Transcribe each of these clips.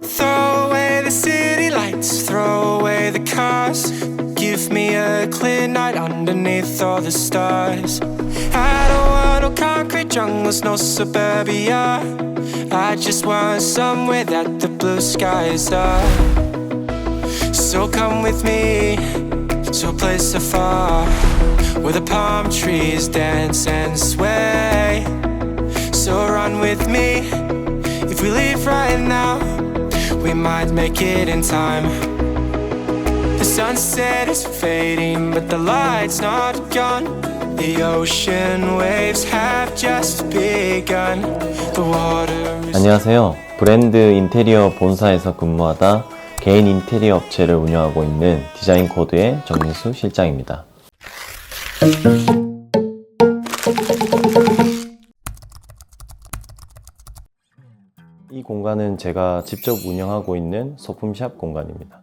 Throw away the city lights, throw away the cars. Give me a clear night underneath all the stars. I don't want no concrete jungles, no suburbia. I just want somewhere that the blue skies are. So come with me to a place so far, where the palm trees dance and sway. So run with me. If we leave right now, we might make it in time. The sunset is fading, but the light's not gone. The ocean waves have just begun. The water is... 안녕하세요. 브랜드 인테리어 본사에서 근무하다 개인 인테리어 업체를 운영하고 있는 디자인 코드의 정민수 실장입니다. 이 공간은 제가 직접 운영하고 있는 소품샵 공간입니다.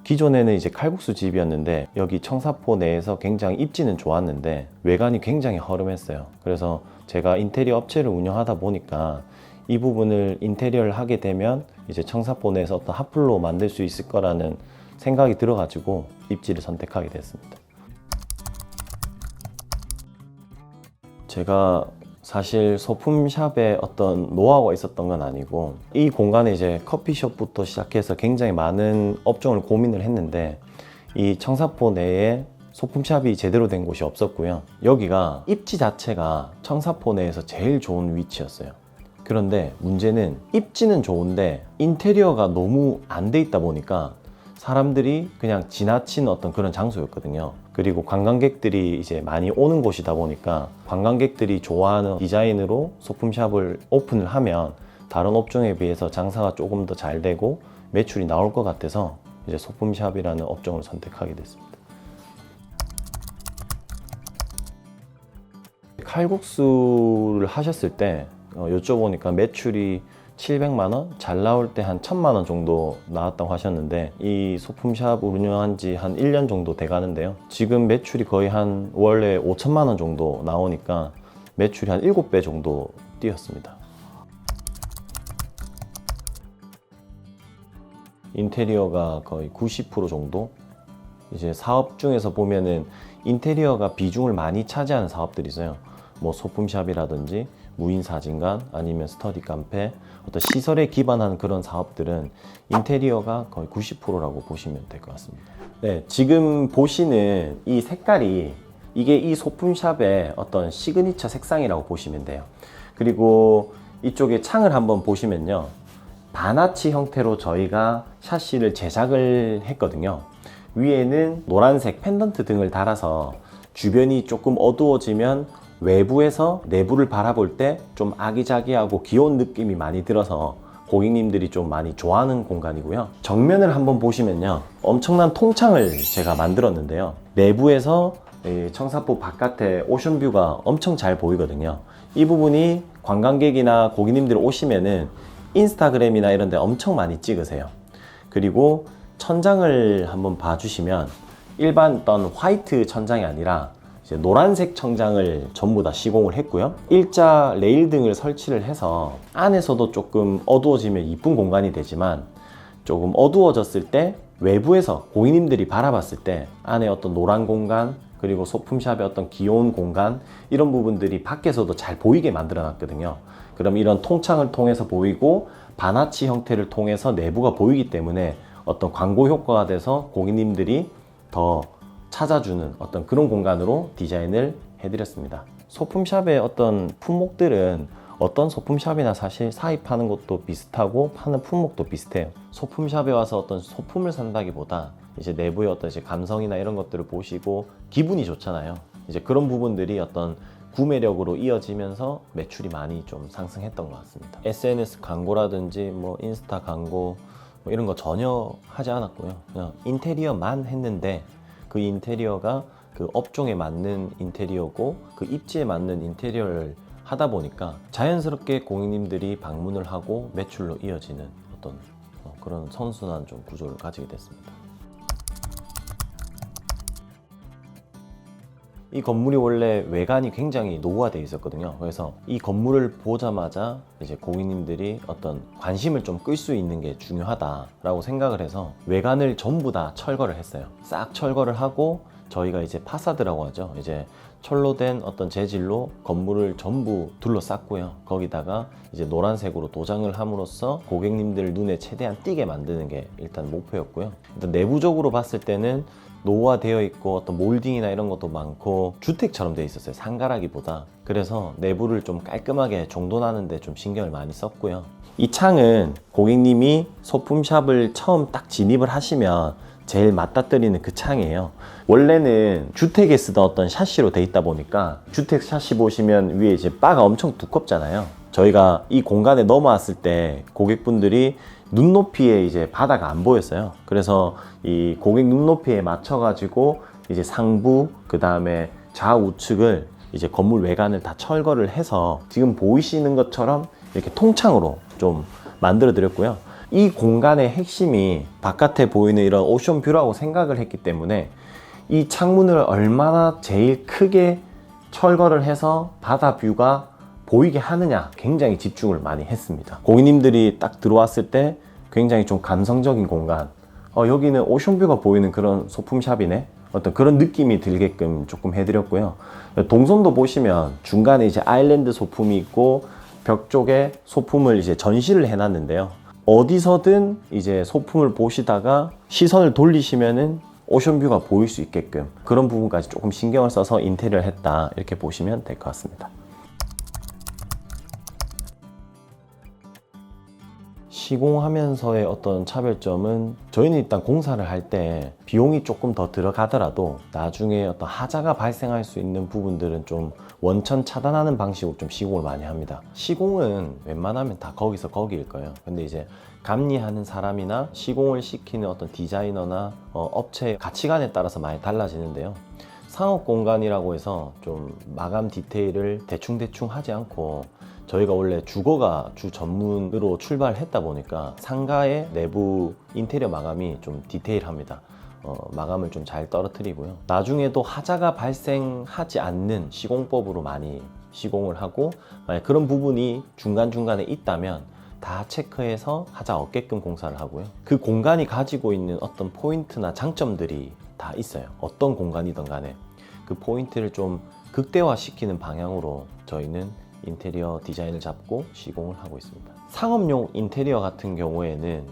기존에는 이제 칼국수 집이었는데 여기 청사포 내에서 굉장히 입지는 좋았는데 외관이 굉장히 허름했어요. 그래서 제가 인테리어 업체를 운영하다 보니까 이 부분을 인테리어를 하게 되면 이제 청사포 내에서 어떤 핫플로 만들 수 있을 거라는 생각이 들어가지고 입지를 선택하게 됐습니다. 제가 사실 소품샵에 어떤 노하우가 있었던 건 아니고 이 공간에 이제 커피숍부터 시작해서 굉장히 많은 업종을 고민을 했는데 이 청사포 내에 소품샵이 제대로 된 곳이 없었고요. 여기가 입지 자체가 청사포 내에서 제일 좋은 위치였어요. 그런데 문제는 입지는 좋은데 인테리어가 너무 안 돼 있다 보니까 사람들이 그냥 지나치는 어떤 그런 장소였거든요. 그리고 관광객들이 이제 많이 오는 곳이다 보니까 관광객들이 좋아하는 디자인으로 소품샵을 오픈을 하면 다른 업종에 비해서 장사가 조금 더 잘 되고 매출이 나올 것 같아서 이제 소품샵이라는 업종을 선택하게 됐습니다. 칼국수를 하셨을 때 여쭤보니까 매출이 700만원? 잘 나올 때 한 1000만원 정도 나왔다고 하셨는데 이 소품샵 운영한 지 한 1년 정도 돼 가는데요. 지금 매출이 거의 한 원래 5천만원 정도 나오니까 매출이 한 7배 정도 뛰었습니다. 인테리어가 거의 90% 정도? 이제 사업 중에서 보면은 인테리어가 비중을 많이 차지하는 사업들이 있어요. 뭐 소품샵이라든지 무인 사진관 아니면 스터디 카페 어떤 시설에 기반한 그런 사업들은 인테리어가 거의 90%라고 보시면 될 것 같습니다. 네, 지금 보시는 이 색깔이 이게 이 소품샵의 어떤 시그니처 색상이라고 보시면 돼요. 그리고 이쪽에 창을 한번 보시면요, 바나치 형태로 저희가 샤시를 제작을 했거든요. 위에는 노란색 펜던트 등을 달아서 주변이 조금 어두워지면 외부에서 내부를 바라볼 때 좀 아기자기하고 귀여운 느낌이 많이 들어서 고객님들이 좀 많이 좋아하는 공간이고요. 정면을 한번 보시면요, 엄청난 통창을 제가 만들었는데요. 내부에서 청사포 바깥에 오션뷰가 엄청 잘 보이거든요. 이 부분이 관광객이나 고객님들 오시면은 인스타그램이나 이런 데 엄청 많이 찍으세요. 그리고 천장을 한번 봐주시면 일반 어떤 화이트 천장이 아니라 노란색 천장을 전부 다 시공을 했고요. 일자 레일 등을 설치를 해서 안에서도 조금 어두워지면 이쁜 공간이 되지만 조금 어두워졌을 때 외부에서 고객님들이 바라봤을 때 안에 어떤 노란 공간 그리고 소품샵의 어떤 귀여운 공간 이런 부분들이 밖에서도 잘 보이게 만들어 놨거든요. 그럼 이런 통창을 통해서 보이고 바나치 형태를 통해서 내부가 보이기 때문에 어떤 광고 효과가 돼서 고객님들이 더 찾아주는 어떤 그런 공간으로 디자인을 해드렸습니다. 소품샵의 어떤 품목들은 어떤 소품샵이나 사실 사입하는 것도 비슷하고 파는 품목도 비슷해요. 소품샵에 와서 어떤 소품을 산다기보다 이제 내부의 어떤 이제 감성이나 이런 것들을 보시고 기분이 좋잖아요. 이제 그런 부분들이 어떤 구매력으로 이어지면서 매출이 많이 좀 상승했던 것 같습니다. SNS 광고라든지 뭐 인스타 광고 뭐 이런 거 전혀 하지 않았고요. 그냥 인테리어만 했는데 그 인테리어가 그 업종에 맞는 인테리어고 그 입지에 맞는 인테리어를 하다 보니까 자연스럽게 고객님들이 방문을 하고 매출로 이어지는 어떤 그런 선순환 좀 구조를 가지게 됐습니다. 이 건물이 원래 외관이 굉장히 노후화되어 있었거든요. 그래서 이 건물을 보자마자 이제 고객님들이 어떤 관심을 좀 끌 수 있는 게 중요하다라고 생각을 해서 외관을 전부 다 철거를 했어요. 싹 철거를 하고 저희가 이제 파사드라고 하죠. 이제 철로 된 어떤 재질로 건물을 전부 둘러쌌고요. 거기다가 이제 노란색으로 도장을 함으로써 고객님들 눈에 최대한 띄게 만드는 게 일단 목표였고요. 일단 내부적으로 봤을 때는 노후화되어 있고 어떤 몰딩이나 이런 것도 많고 주택처럼 되어 있었어요. 상가라기보다. 그래서 내부를 좀 깔끔하게 정돈하는 데 좀 신경을 많이 썼고요. 이 창은 고객님이 소품샵을 처음 딱 진입을 하시면 제일 맞닥뜨리는 그 창이에요. 원래는 주택에 쓰던 어떤 샤시로 돼 있다 보니까 주택 샤시 보시면 위에 이제 바가 엄청 두껍잖아요. 저희가 이 공간에 넘어왔을 때 고객분들이 눈높이에 이제 바다가 안 보였어요. 그래서 이 고객 눈높이에 맞춰가지고 이제 상부, 그 다음에 좌우측을 이제 건물 외관을 다 철거를 해서 지금 보이시는 것처럼 이렇게 통창으로 좀 만들어 드렸고요. 이 공간의 핵심이 바깥에 보이는 이런 오션뷰라고 생각을 했기 때문에 이 창문을 얼마나 제일 크게 철거를 해서 바다 뷰가 보이게 하느냐 굉장히 집중을 많이 했습니다. 고객님들이 딱 들어왔을 때 굉장히 좀 감성적인 공간, 여기는 오션뷰가 보이는 그런 소품샵이네, 어떤 그런 느낌이 들게끔 조금 해드렸고요. 동선도 보시면 중간에 이제 아일랜드 소품이 있고 벽 쪽에 소품을 이제 전시를 해놨는데요. 어디서든 이제 소품을 보시다가 시선을 돌리시면은 오션뷰가 보일 수 있게끔 그런 부분까지 조금 신경을 써서 인테리어를 했다, 이렇게 보시면 될 것 같습니다. 시공하면서의 어떤 차별점은 저희는 일단 공사를 할 때 비용이 조금 더 들어가더라도 나중에 어떤 하자가 발생할 수 있는 부분들은 좀 원천 차단하는 방식으로 좀 시공을 많이 합니다. 시공은 웬만하면 다 거기서 거기일 거예요. 근데 이제 감리하는 사람이나 시공을 시키는 어떤 디자이너나 업체의 가치관에 따라서 많이 달라지는데요. 상업 공간이라고 해서 좀 마감 디테일을 대충대충 하지 않고, 저희가 원래 주거가 주 전문으로 출발했다 보니까 상가의 내부 인테리어 마감이 좀 디테일합니다. 마감을 좀 잘 떨어뜨리고요. 나중에도 하자가 발생하지 않는 시공법으로 많이 시공을 하고, 만약 그런 부분이 중간중간에 있다면 다 체크해서 하자 없게끔 공사를 하고요. 그 공간이 가지고 있는 어떤 포인트나 장점들이 다 있어요. 어떤 공간이든 간에 그 포인트를 좀 극대화시키는 방향으로 저희는 인테리어 디자인을 잡고 시공을 하고 있습니다. 상업용 인테리어 같은 경우에는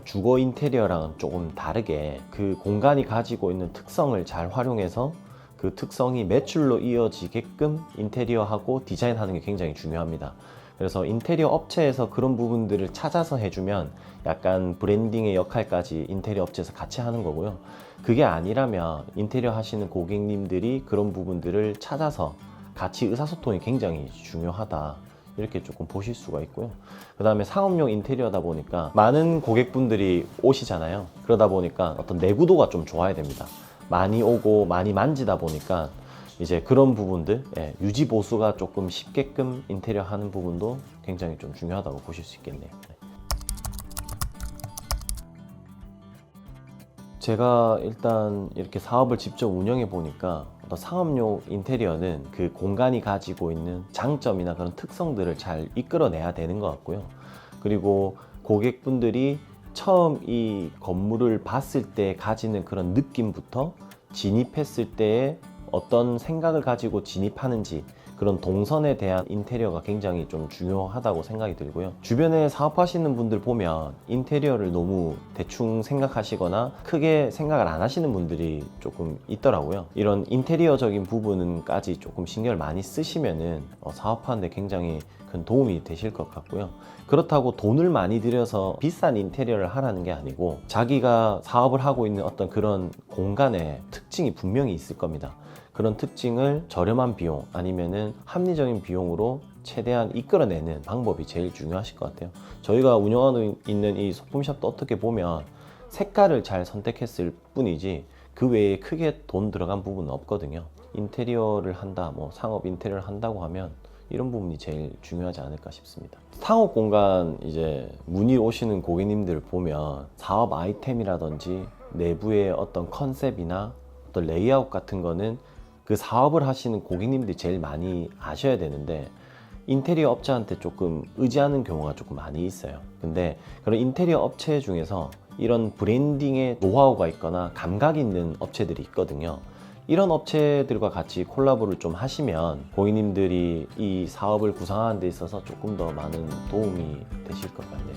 주거 인테리어랑은 조금 다르게 그 공간이 가지고 있는 특성을 잘 활용해서 그 특성이 매출로 이어지게끔 인테리어하고 디자인하는 게 굉장히 중요합니다. 그래서 인테리어 업체에서 그런 부분들을 찾아서 해주면 약간 브랜딩의 역할까지 인테리어 업체에서 같이 하는 거고요. 그게 아니라면 인테리어 하시는 고객님들이 그런 부분들을 찾아서 같이 의사소통이 굉장히 중요하다, 이렇게 조금 보실 수가 있고요. 그 다음에 상업용 인테리어다 보니까 많은 고객분들이 오시잖아요. 그러다 보니까 어떤 내구도가 좀 좋아야 됩니다. 많이 오고 많이 만지다 보니까 이제 그런 부분들, 유지 보수가 조금 쉽게끔 인테리어 하는 부분도 굉장히 좀 중요하다고 보실 수 있겠네요. 제가 일단 이렇게 사업을 직접 운영해 보니까 어떤 상업용 인테리어는 그 공간이 가지고 있는 장점이나 그런 특성들을 잘 이끌어내야 되는 것 같고요. 그리고 고객분들이 처음 이 건물을 봤을 때 가지는 그런 느낌부터 진입했을 때의 어떤 생각을 가지고 진입하는지, 그런 동선에 대한 인테리어가 굉장히 좀 중요하다고 생각이 들고요. 주변에 사업하시는 분들 보면 인테리어를 너무 대충 생각하시거나 크게 생각을 안 하시는 분들이 조금 있더라고요. 이런 인테리어적인 부분까지 조금 신경을 많이 쓰시면은 사업하는데 굉장히 큰 도움이 되실 것 같고요. 그렇다고 돈을 많이 들여서 비싼 인테리어를 하라는 게 아니고, 자기가 사업을 하고 있는 어떤 그런 공간에 특징이 분명히 있을 겁니다. 그런 특징을 저렴한 비용 아니면은 합리적인 비용으로 최대한 이끌어내는 방법이 제일 중요하실 것 같아요. 저희가 운영하고 있는 이 소품샵도 어떻게 보면 색깔을 잘 선택했을 뿐이지 그 외에 크게 돈 들어간 부분은 없거든요. 인테리어를 한다, 뭐 상업 인테리어를 한다고 하면 이런 부분이 제일 중요하지 않을까 싶습니다. 상업 공간 이제 문의 오시는 고객님들 보면 사업 아이템이라든지 내부의 어떤 컨셉이나 어떤 레이아웃 같은 거는 그 사업을 하시는 고객님들이 제일 많이 아셔야 되는데 인테리어 업체한테 조금 의지하는 경우가 조금 많이 있어요. 근데 그런 인테리어 업체 중에서 이런 브랜딩에 노하우가 있거나 감각이 있는 업체들이 있거든요. 이런 업체들과 같이 콜라보를 좀 하시면 고객님들이 이 사업을 구상하는 데 있어서 조금 더 많은 도움이 되실 것 같네요.